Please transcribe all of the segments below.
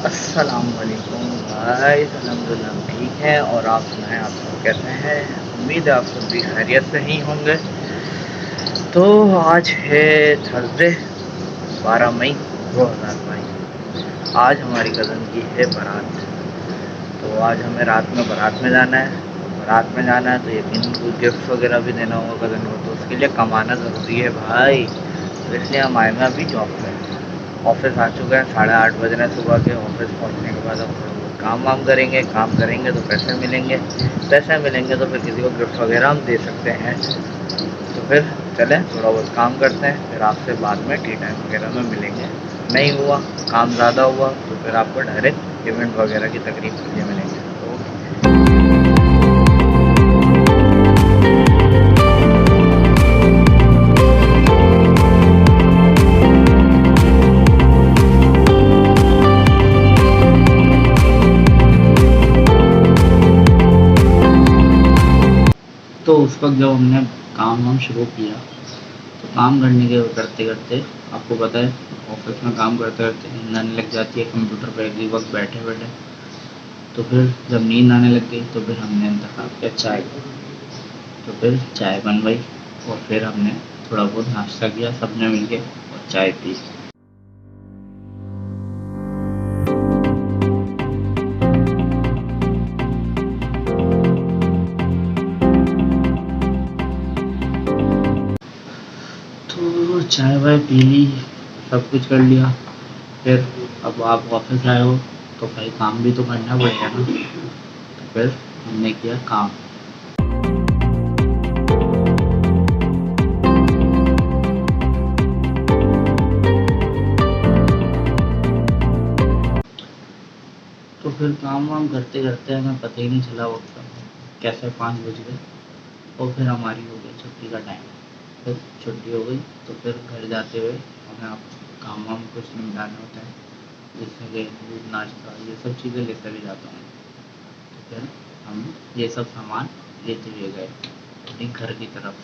अस्सलामुअलैकुम भाई, अल्हम्दुलिल्लाह हम ठीक हैं। और आप सुनाएं, आप सब कैसे हैं? उम्मीद है आप सब भी खैरियत से ही होंगे। तो आज है थर्सडे, 12 मई 2022। आज हमारी कज़न की है बारात। तो आज हमें रात में बारात में जाना है। तो बारात में जाना है तो यकीन कुछ गिफ्ट वगैरह भी देना होगा कज़न को, तो उसके लिए कमाना ज़रूरी है भाई। तो इसलिए हम आए हैं अभी जॉब पे। ऑफिस आ चुके हैं, 8:30 बज रहे हैं सुबह के। ऑफिस पहुंचने के बाद अब थोड़ा बहुत काम वाम करेंगे। काम करेंगे तो पैसे मिलेंगे। पैसे मिलेंगे तो फिर किसी को गिफ्ट वगैरह हम दे सकते हैं। तो फिर चलें, थोड़ा बहुत काम करते हैं, फिर आपसे बाद में टी टाइम वगैरह में मिलेंगे। नहीं हुआ, काम ज़्यादा हुआ तो फिर आपको डायरेक्ट इवेंट वगैरह की तकरीब के लिए मिलेंगे। तो उस वक्त जब हमने काम वाम शुरू किया, तो काम करने के करते करते आपको पता है, ऑफिस में काम करते करते नींद आने लग जाती है कंप्यूटर पर एक वक्त बैठे बैठे। तो फिर जब नींद आने लग गई तो फिर हमने इंतखाब किया चाय का। तो फिर चाय बनवाई और फिर हमने थोड़ा बहुत नाश्ता किया सबने मिलके और चाय पी। तो चाय वाय पी ली, सब कुछ कर लिया। फिर अब आप ऑफिस आए हो तो भाई काम भी तो करना पड़ेगा ना। तो फिर हमने किया काम। तो फिर काम वाम करते करते हमें पता ही नहीं चला वक्त का, कैसे 5 बज गए। और फिर हमारी हो गई छुट्टी का टाइम। फिर छुट्टी हो गई तो फिर घर जाते हुए हमें अब काम वाम कुछ निपटाना होता है, जैसे कि दूध नाश्ता ये सब चीज़ें लेते हुए जाता हूँ। तो फिर हम ये सब सामान लेते हुए गए अपने घर की तरफ।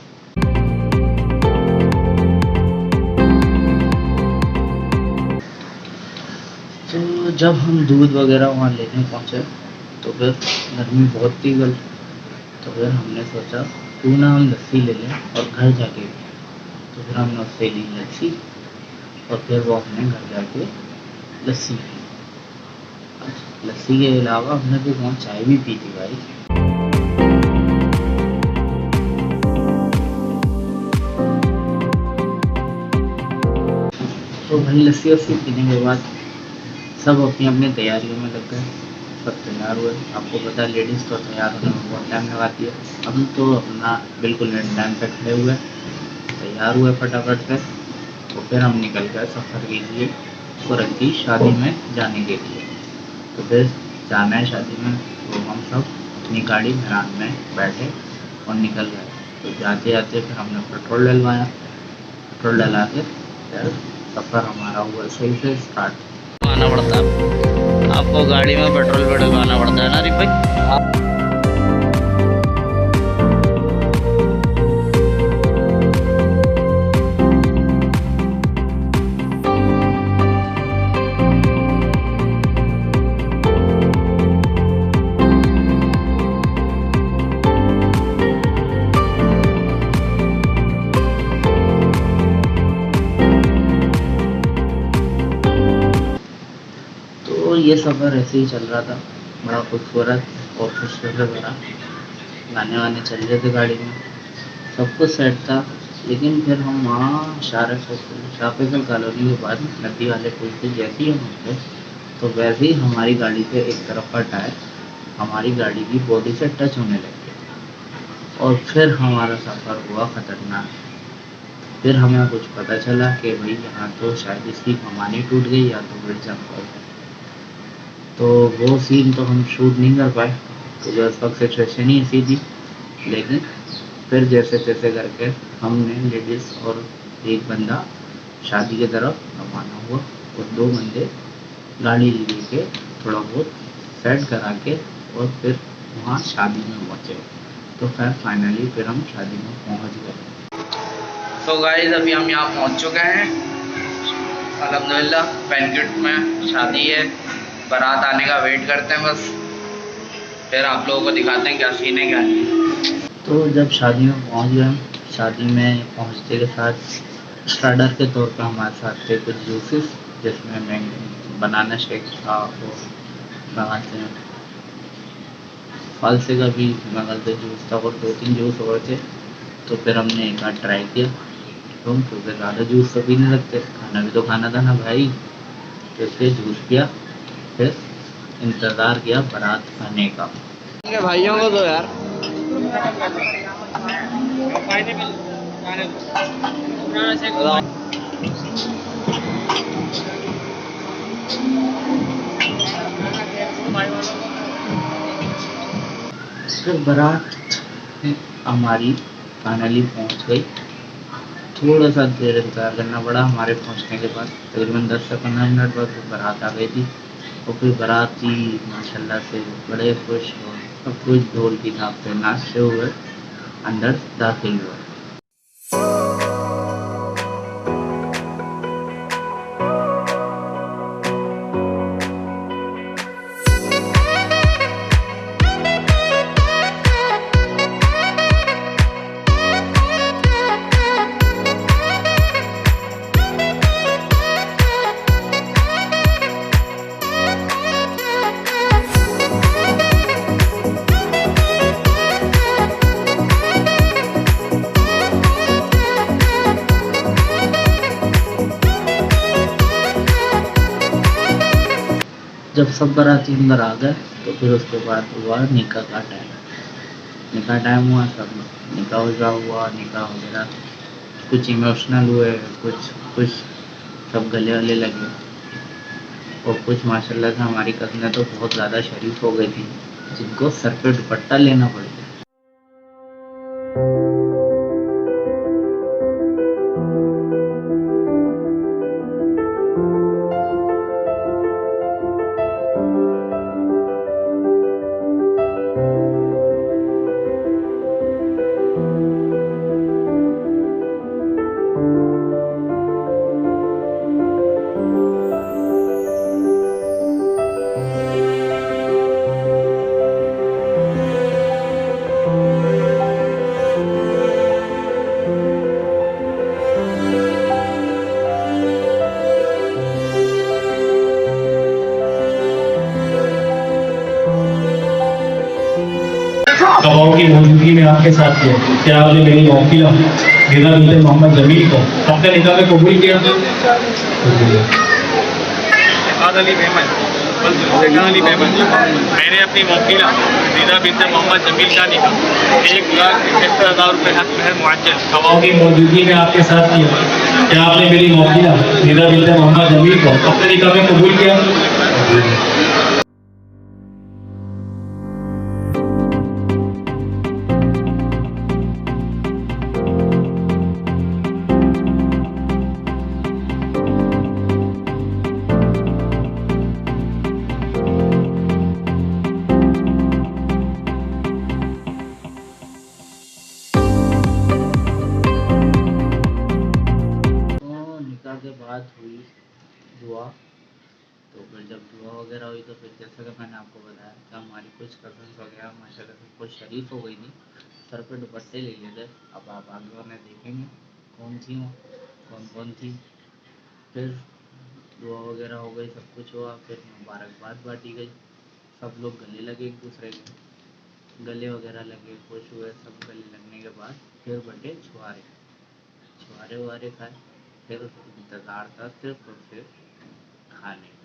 तो जब हम दूध वगैरह वहाँ लेने पहुँचे तो फिर गर्मी बहुत थी कल। तो फिर हमने सोचा क्यों ना हम लस्सी ले लें और घर जाके। तो फिर हमने उससे ली लस्सी और फिर वो हमने घर जाके लस्सी पी। लस्सी के अलावा हमने तो वहाँ चाय भी पी थी भाई। तो भाई लस्सी वस्सी पीने के बाद सब अपनी अपनी तैयारियों में लग गए। सब तैयार हुए। आपको पता है लेडीज़ तो तैयार होने में बहुत टाइम लगाती है। हम तो अपना बिल्कुल टाइम पे खड़े हुए, तैयार हुए फटाफट से। तो फिर हम निकल गए सफ़र के लिए औरत की शादी में जाने के लिए। तो फिर जाना है शादी में तो हम सब अपनी गाड़ी मेहरान में बैठे और निकल गए। तो जाते जाते फिर हमने पेट्रोल डलवाया। पेट्रोल डला के फिर सफ़र हमारा हुआ सही से स्टार्ट। आना पड़ता है आपको, गाड़ी में पेट्रोल भी डलवाना पड़ता है ना रिप भाई। तो ये सफ़र ऐसे ही चल रहा था, बड़ा खूबसूरत और खुशनुमा भरा। गाने वाने चल रहे थे गाड़ी में, सब कुछ सेट था। लेकिन फिर हम वहाँ शाह फैसल कॉलोनी के बाद नदी वाले पुल पे जैसे ही हम उतरे, तो वैसे ही हमारी गाड़ी के एक तरफ का टायर हमारी गाड़ी की बॉडी से टच होने लग गया और फिर हमारा सफ़र हुआ ख़तरनाक। फिर हमें कुछ पता चला कि भाई यहाँ तो शायद इसकी कमानी टूट गई या तो फिर जंप हो गया। तो वो सीन तो हम शूट नहीं कर पाए क्योंकि उस वक्त सिचुएशन ही ऐसी थी। लेकिन फिर जैसे तैसे करके हमने लेडीज़ और एक बंदा शादी की तरफ रवाना हुआ और 2 बंदे गाड़ी लेके थोड़ा बहुत सेट करा के और फिर वहाँ शादी में पहुँचे। तो फिर फाइनली फिर हम शादी में पहुँच गए। तो गाइस अभी हम यहाँ पहुँच चुके हैं अल्हम्दुलिल्लाह। बैंक्वेट में शादी है बारात आने का वेट करते हैं बस, फिर आप लोगों को दिखाते हैं क्या सीन है क्या नहीं। तो जब शादी में पहुंच गए, शादी में पहुंचते के साथ स्टार्टर के तौर पर हमारे साथ थे कुछ जूसेस, जिसमें मैंगो बनाना शेक था, वो मंगाते हैं फालसे का भी मंगाते जूस था, और 2-3 जूस और थे। तो फिर हमने एक आध ट्राई किया, तो फिर ज़्यादा जूस तो पीने लगते, खाना भी तो खाना था ना भाई, तो इसलिए जूस पिया, फिर इंतज़ार किया बारात आने का। भाइयों को तो यार फिर बारात हमारी फाइनली पहुंच गई। थोड़ा सा देर इंतज़ार करना पड़ा हमारे पहुंचने के बाद, तकरीबन 10 से 15 मिनट बाद बारात आ गई थी। और फिर बाराती माशाल्लाह से बड़े खुश और सब कुछ ढोल की थाप से नाचते हुए अंदर दाखिल हुए। जब सब बाराती अंदर आ गए तो फिर उसके बाद हुआ निकाह का टाइम। निकाह टाइम हुआ, सब निकाह वगैरह हुआ, निकाह वगैरह कुछ इमोशनल हुए, कुछ कुछ सब गले वले लगे, और कुछ माशाल्लाह से हमारी कज़नें तो बहुत ज़्यादा शरीफ हो गई थी, जिनको सर पे दुपट्टा लेना पड़ गया। गवाहों की मौजूदगी में आपके साथ किया, क्या आपने मेरी मौकिला गिरा बिनते मोहम्मद जमील को अपने निकाह में कबूल किया? मैंने अपनी मौकिला रीदा बिनते मोहम्मद जमील का निकाह 1,71,000 रुपये हक महर मुअज्जल गवाहों की मौजूदगी में आपके साथ किया, क्या आपने मेरी मौकिला रीदा बिनते मोहम्मद जमील को अपने निकाह में कबूल किया? के बाद हुई दुआ। तो फिर जब दुआ वगैरह हुई तो फिर जैसा कि मैंने आपको बताया कि हमारी कुछ कज़न्स वगैरह माशाल्लाह से कुछ शरीफ हो गई थी, सर पे दुपट्टे ले लिए थे। अब आप आगे वाले देखेंगे कौन थी वो, कौन थी। फिर दुआ वगैरह हो गई, सब कुछ हुआ, फिर मुबारकबाद बांटी गई, सब लोग गले लगे एक दूसरे के, गले वगैरह लगे, खुश हुए। सब गले लगने के बाद फिर बटे छुआरे वारे खाए, फिर इंतज़ार था सिर्फ और सिर्फ खाने का।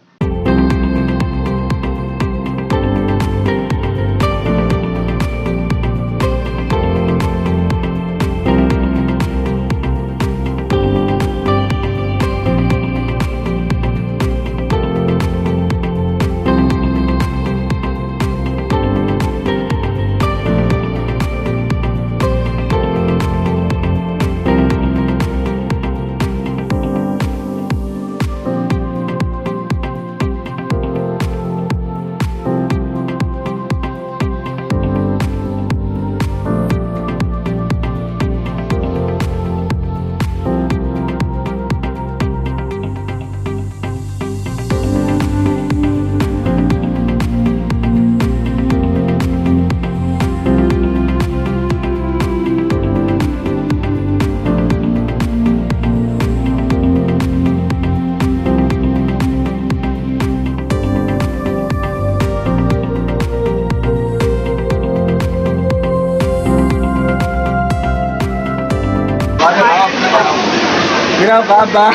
बाबा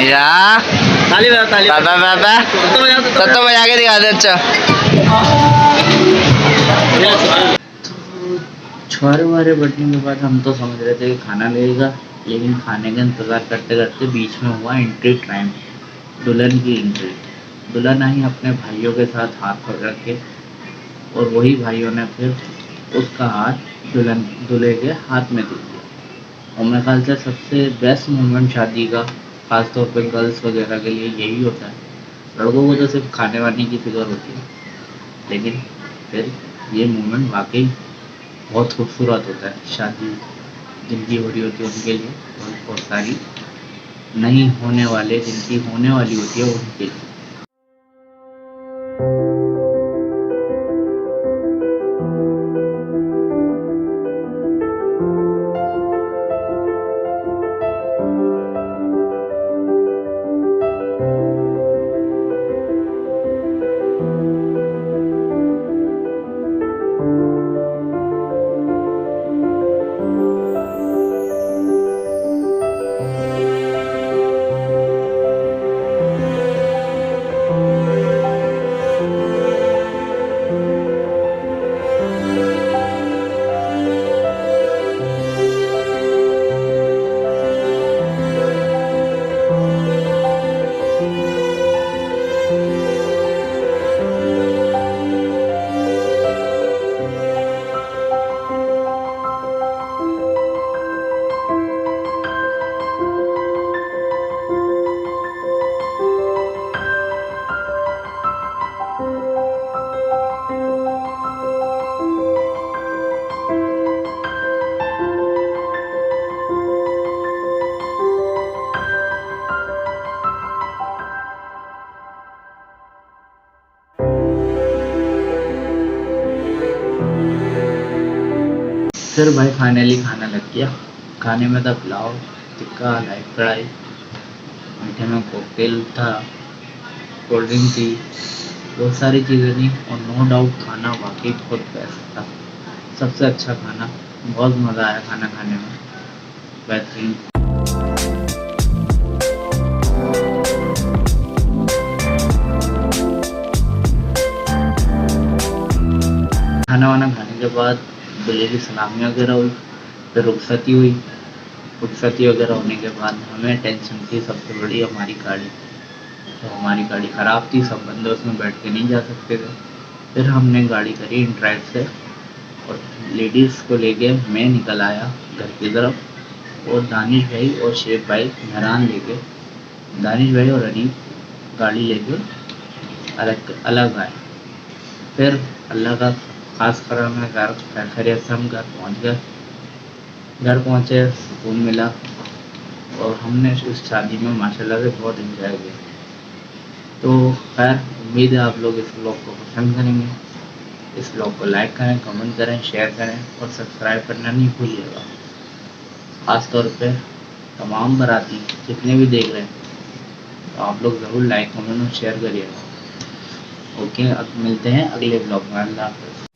या ताली बजा ताली बाबा बाबा तो बजा के दिखा दे। अच्छा छुआरे वारे बढ़ने के बाद हम तो समझ रहे थे कि खाना लगेगा, लेकिन खाने का इंतज़ार करते करते बीच में हुआ एंट्री टाइम, दुल्हन की एंट्री। दुल्हन आई अपने भाइयों के साथ हाथ पकड़ के, और वही भाइयों ने फिर उसका हाथ दूल्हे के हाथ में दे दिया। और मेरे ख्याल से सबसे बेस्ट मोमेंट शादी का, ख़ास तौर पे गर्ल्स वगैरह के लिए यही होता है। लड़कों को तो सिर्फ खाने वाने की फिक्र होती है, लेकिन फिर ये मोमेंट वाकई बहुत खूबसूरत होता है। शादी जिनकी हो रही होती है उनके लिए, और बहुत सारी नहीं होने वाले जिनकी होने वाली होती है उनके लिए। फिर भाई फाइनली खाना लग गया। खाने में था पुलाव, टिक्का, लाई कढ़ाई, मीठे में कॉकटेल था, कोल्ड ड्रिंक थी, बहुत सारी चीज़ें थी। और नो डाउट खाना वाकई बहुत बेस्ट था, सबसे अच्छा खाना। बहुत मज़ा आया खाना खाने में, बेहतरीन। खाना वाना खाने के बाद दूल्हे की सलामी वगैरह हुई, फिर रुखसती हुई। रुखसती वगैरह होने के बाद हमें टेंशन थी सबसे बड़ी हमारी गाड़ी। तो हमारी गाड़ी ख़राब थी, सब बंदे उसमें बैठ के नहीं जा सकते थे। फिर हमने गाड़ी करी इंट्राइड से, और लेडीज़ को लेके मैं निकल आया घर की तरफ, और दानिश भाई और शेख भाई मेहरान लेके, दानिश भाई और अनीफ गाड़ी लेके अलग आए। फिर अल्लाह का खास करम है, घर खैरियत से हम घर पहुँच गए। घर पहुँचे, सुकून मिला, और हमने इस शादी में माशाल्लाह से बहुत एंजॉय किया। तो खैर, उम्मीद है आप लोग इस व्लॉग को पसंद करेंगे। इस व्लॉग को लाइक करें, कमेंट करें, शेयर करें, और सब्सक्राइब करना नहीं भूलिएगा। ख़ास तौर पे तमाम बाराती जितने भी देख रहे हैं, तो आप लोग ज़रूर लाइक, कमेंट और शेयर करिएगा। ओके, अब मिलते हैं अगले व्लॉग में। अल्लाह हाफ़िज़।